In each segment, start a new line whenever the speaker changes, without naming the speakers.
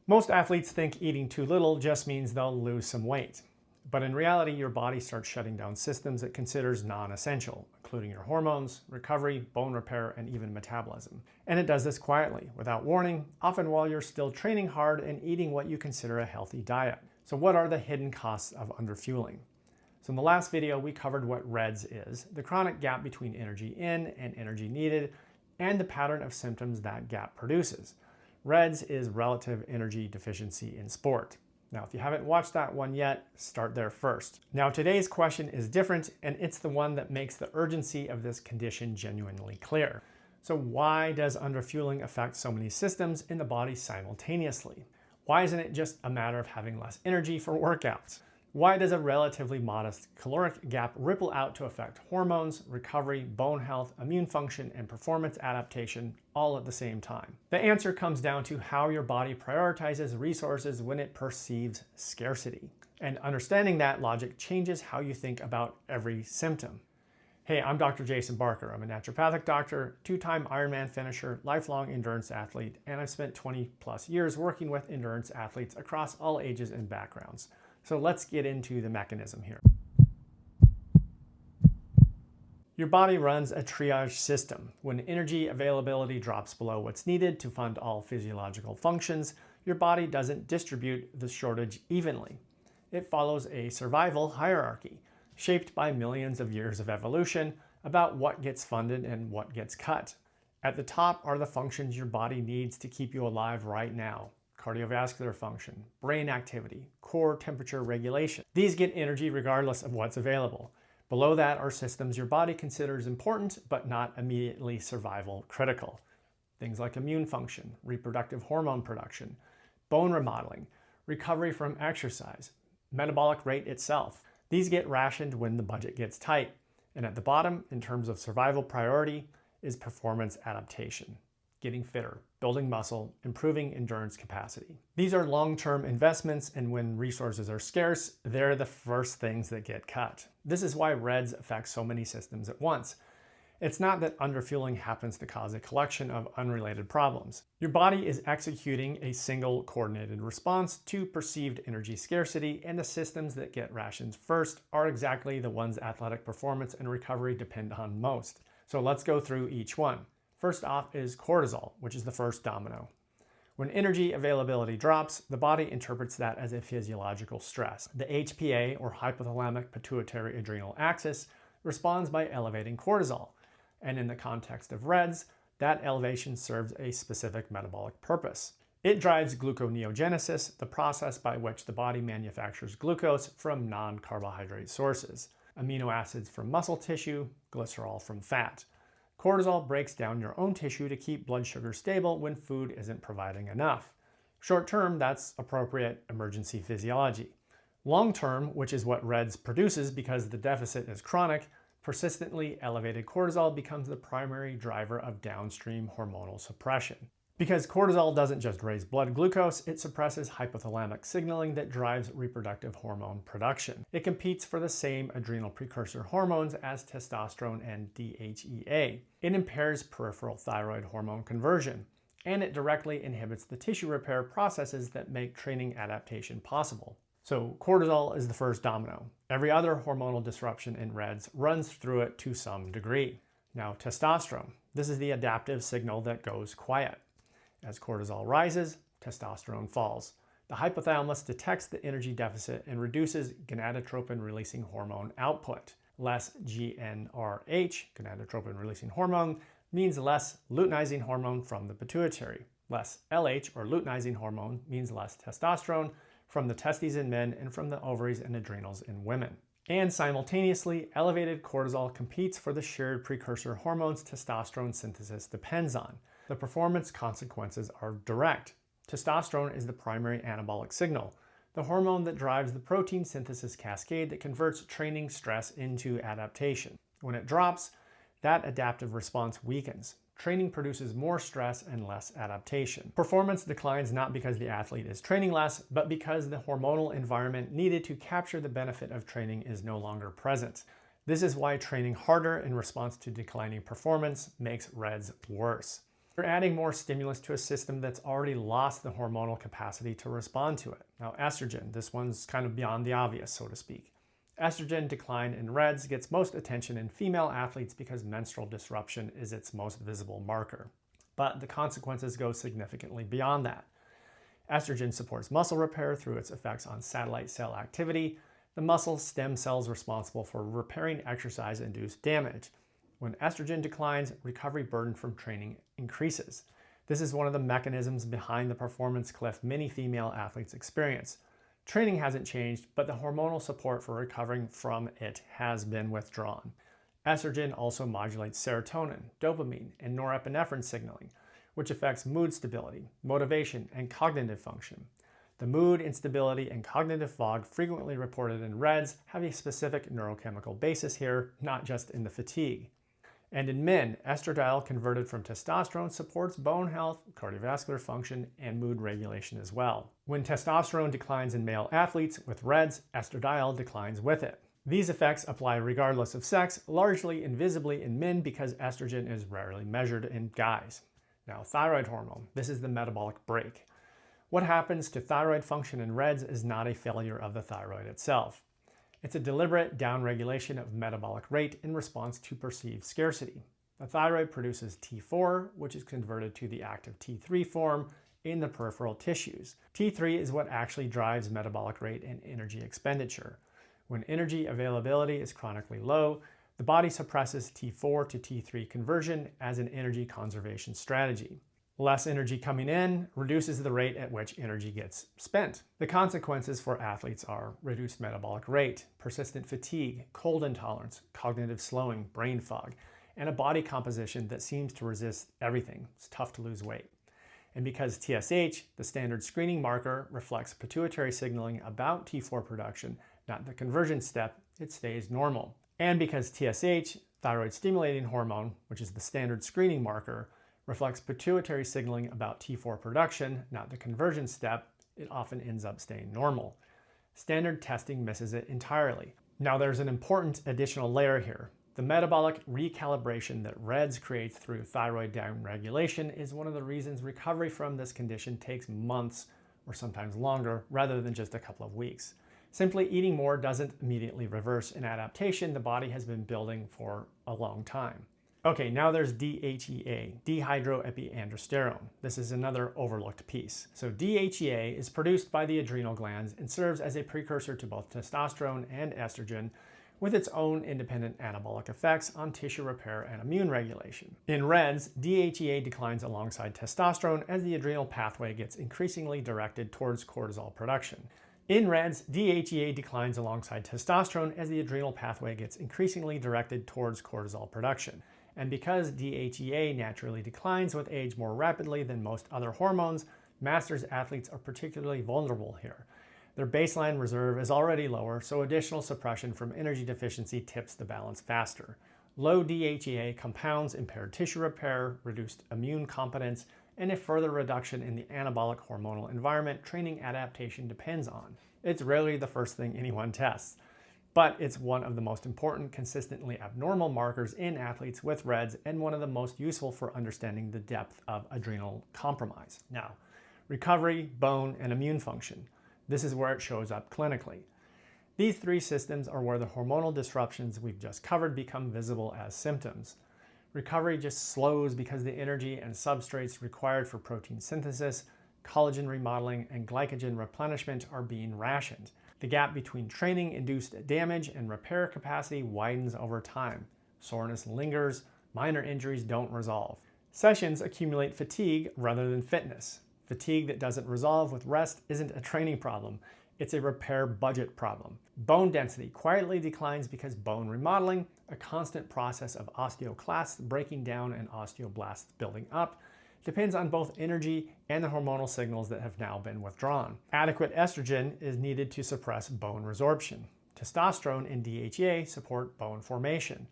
Most athletes think eating too little just means they'll lose some weight. But in reality, your body starts shutting down systems it considers non-essential, including your hormones, recovery, bone repair, and even metabolism. And it does this quietly, without warning, often while you're still training hard and eating what you consider a healthy diet. So what are the hidden costs of underfueling? So in the last video, we covered what REDS is, the chronic gap between energy in and energy needed, and the pattern of symptoms that gap produces. REDS is relative energy deficiency in sport. Now, if you haven't watched that one yet, start there first. Now, today's question is different, and it's the one that makes the urgency of this condition genuinely clear. So why does underfueling affect so many systems in the body simultaneously? Why isn't it just a matter of having less energy for workouts? Why does a relatively modest caloric gap ripple out to affect hormones, recovery, bone health, immune function, and performance adaptation all at the same time? The answer comes down to how your body prioritizes resources when it perceives scarcity. And understanding that logic changes how you think about every symptom. Hey, I'm Dr. Jason Barker. I'm a naturopathic doctor, two-time Ironman finisher, lifelong endurance athlete, and I've spent 20 plus years working with endurance athletes across all ages and backgrounds. So let's get into the mechanism here. Your body runs a triage system. When energy availability drops below what's needed to fund all physiological functions, your body doesn't distribute the shortage evenly. It follows a survival hierarchy, shaped by millions of years of evolution about what gets funded and what gets cut. At the top are the functions your body needs to keep you alive right now. Cardiovascular function, brain activity, core temperature regulation. These get energy regardless of what's available. Below that are systems your body considers important but not immediately survival critical. Things like immune function, reproductive hormone production, bone remodeling, recovery from exercise, metabolic rate itself. These get rationed when the budget gets tight. And at the bottom, in terms of survival priority, is performance adaptation. Getting fitter, building muscle, improving endurance capacity. These are long-term investments, and when resources are scarce, they're the first things that get cut. This is why REDS affects so many systems at once. It's not that underfueling happens to cause a collection of unrelated problems. Your body is executing a single coordinated response to perceived energy scarcity, and the systems that get rationed first are exactly the ones athletic performance and recovery depend on most. So let's go through each one. First off is cortisol, which is the first domino. When energy availability drops, the body interprets that as a physiological stress. The HPA, or hypothalamic pituitary adrenal axis, responds by elevating cortisol. And in the context of REDS, that elevation serves a specific metabolic purpose. It drives gluconeogenesis, the process by which the body manufactures glucose from non-carbohydrate sources, amino acids from muscle tissue, glycerol from fat. Cortisol breaks down your own tissue to keep blood sugar stable when food isn't providing enough. Short term, that's appropriate emergency physiology. Long term, which is what REDS produces because the deficit is chronic, persistently elevated cortisol becomes the primary driver of downstream hormonal suppression. Because cortisol doesn't just raise blood glucose, it suppresses hypothalamic signaling that drives reproductive hormone production. It competes for the same adrenal precursor hormones as testosterone and DHEA. It impairs peripheral thyroid hormone conversion, and it directly inhibits the tissue repair processes that make training adaptation possible. So cortisol is the first domino. Every other hormonal disruption in REDS runs through it to some degree. Now, testosterone. This is the adaptive signal that goes quiet. As cortisol rises, testosterone falls. The hypothalamus detects the energy deficit and reduces gonadotropin-releasing hormone output. Less GnRH, gonadotropin-releasing hormone, means less luteinizing hormone from the pituitary. Less LH, or luteinizing hormone, means less testosterone from the testes in men and from the ovaries and adrenals in women. And simultaneously, elevated cortisol competes for the shared precursor hormones testosterone synthesis depends on. The performance consequences are direct. Testosterone is the primary anabolic signal, the hormone that drives the protein synthesis cascade that converts training stress into adaptation. When it drops, that adaptive response weakens. Training produces more stress and less adaptation. Performance declines not because the athlete is training less, but because the hormonal environment needed to capture the benefit of training is no longer present. This is why training harder in response to declining performance makes REDS worse. You're adding more stimulus to a system that's already lost the hormonal capacity to respond to it. Now, estrogen, this one's kind of beyond the obvious, so to speak. Estrogen decline in reds gets most attention in female athletes because menstrual disruption is its most visible marker. But the consequences go significantly beyond that. Estrogen supports muscle repair through its effects on satellite cell activity, the muscle stem cells responsible for repairing exercise-induced damage. When estrogen declines, recovery burden from training increases. This is one of the mechanisms behind the performance cliff many female athletes experience. Training hasn't changed, but the hormonal support for recovering from it has been withdrawn. Estrogen also modulates serotonin, dopamine, and norepinephrine signaling, which affects mood stability, motivation, and cognitive function. The mood instability and cognitive fog frequently reported in reds have a specific neurochemical basis here, not just in the fatigue. And in men, estradiol converted from testosterone supports bone health, cardiovascular function, and mood regulation as well. When testosterone declines in male athletes with reds, estradiol declines with it. These effects apply regardless of sex, largely invisibly in men because estrogen is rarely measured in guys. Now, thyroid hormone. This is the metabolic brake. What happens to thyroid function in reds is not a failure of the thyroid itself. It's a deliberate downregulation of metabolic rate in response to perceived scarcity. The thyroid produces T4, which is converted to the active T3 form in the peripheral tissues. T3 is what actually drives metabolic rate and energy expenditure. When energy availability is chronically low, the body suppresses T4 to T3 conversion as an energy conservation strategy. Less energy coming in reduces the rate at which energy gets spent. The consequences for athletes are reduced metabolic rate, persistent fatigue, cold intolerance, cognitive slowing, brain fog, and a body composition that seems to resist everything. It's tough to lose weight. And because TSH, the standard screening marker, reflects pituitary signaling about T4 production, not the conversion step, it stays normal. And because TSH, thyroid stimulating hormone, which is the standard screening marker, reflects pituitary signaling about T4 production, not the conversion step, it often ends up staying normal. Standard testing misses it entirely. Now there's an important additional layer here. The metabolic recalibration that reds creates through thyroid downregulation is one of the reasons recovery from this condition takes months or sometimes longer rather than just a couple of weeks. Simply eating more doesn't immediately reverse an adaptation the body has been building for a long time. Okay, now there's DHEA, dehydroepiandrosterone. This is another overlooked piece. So DHEA is produced by the adrenal glands and serves as a precursor to both testosterone and estrogen with its own independent anabolic effects on tissue repair and immune regulation. In reds, DHEA declines alongside testosterone as the adrenal pathway gets increasingly directed towards cortisol production. In reds, DHEA declines alongside testosterone as the adrenal pathway gets increasingly directed towards cortisol production. And because DHEA naturally declines with age more rapidly than most other hormones, masters athletes are particularly vulnerable here. Their baseline reserve is already lower, so additional suppression from energy deficiency tips the balance faster. Low DHEA compounds impaired tissue repair, reduced immune competence, and a further reduction in the anabolic hormonal environment training adaptation depends on. It's rarely the first thing anyone tests, but it's one of the most important consistently abnormal markers in athletes with reds and one of the most useful for understanding the depth of adrenal compromise. Now, recovery, bone, and immune function. This is where it shows up clinically. These three systems are where the hormonal disruptions we've just covered become visible as symptoms. Recovery just slows because the energy and substrates required for protein synthesis, collagen remodeling, and glycogen replenishment are being rationed. The gap between training-induced damage and repair capacity widens over time. Soreness lingers, minor injuries don't resolve. Sessions accumulate fatigue rather than fitness. Fatigue that doesn't resolve with rest isn't a training problem, it's a repair budget problem. Bone density quietly declines because bone remodeling, a constant process of osteoclasts breaking down and osteoblasts building up, depends on both energy and the hormonal signals that have now been withdrawn. Adequate estrogen is needed to suppress bone resorption. Testosterone and DHEA support bone formation.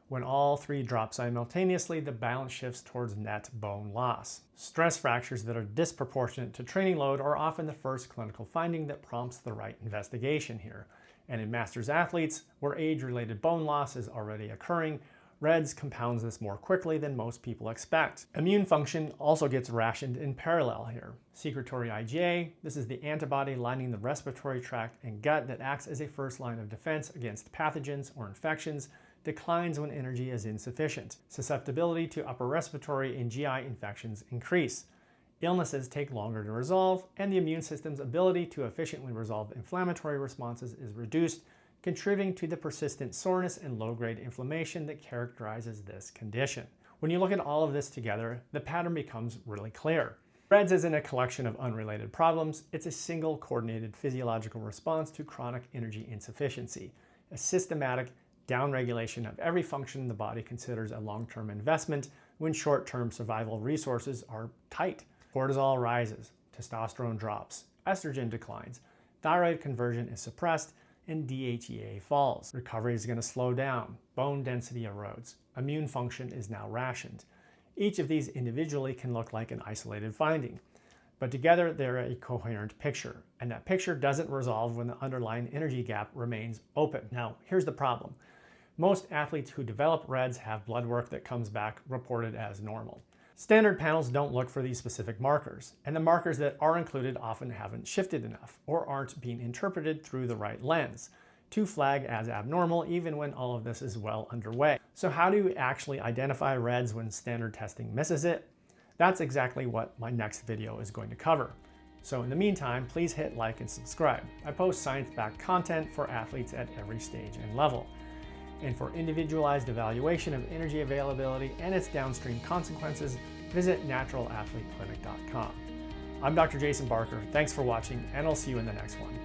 When all three drop simultaneously, the balance shifts towards net bone loss. Stress fractures that are disproportionate to training load are often the first clinical finding that prompts the right investigation here. And in masters athletes, where age-related bone loss is already occurring, Reds compounds this more quickly than most people expect. Immune function also gets rationed in parallel here. Secretory IgA, this is the antibody lining the respiratory tract and gut that acts as a first line of defense against pathogens or infections, declines when energy is insufficient. Susceptibility to upper respiratory and GI infections increase. Illnesses take longer to resolve, and the immune system's ability to efficiently resolve inflammatory responses is reduced, contributing to the persistent soreness and low-grade inflammation that characterizes this condition. When you look at all of this together, the pattern becomes really clear. Reds isn't a collection of unrelated problems, it's a single coordinated physiological response to chronic energy insufficiency, a systematic downregulation of every function the body considers a long-term investment when short-term survival resources are tight. Cortisol rises, testosterone drops, estrogen declines, thyroid conversion is suppressed, and DHEA falls. Recovery is going to slow down, bone density erodes, immune function is now rationed. Each of these individually can look like an isolated finding, but together they're a coherent picture, and that picture doesn't resolve when the underlying energy gap remains open. Now, here's the problem. Most athletes who develop Reds have blood work that comes back reported as normal. Standard panels don't look for these specific markers, and the markers that are included often haven't shifted enough or aren't being interpreted through the right lens to flag as abnormal even when all of this is well underway. So how do you actually identify Reds when standard testing misses it? That's exactly what my next video is going to cover. So in the meantime, please hit like and subscribe. I post science-backed content for athletes at every stage and level. And for individualized evaluation of energy availability and its downstream consequences, visit naturalathleteclinic.com. I'm Dr. Jason Barker. Thanks for watching, and I'll see you in the next one.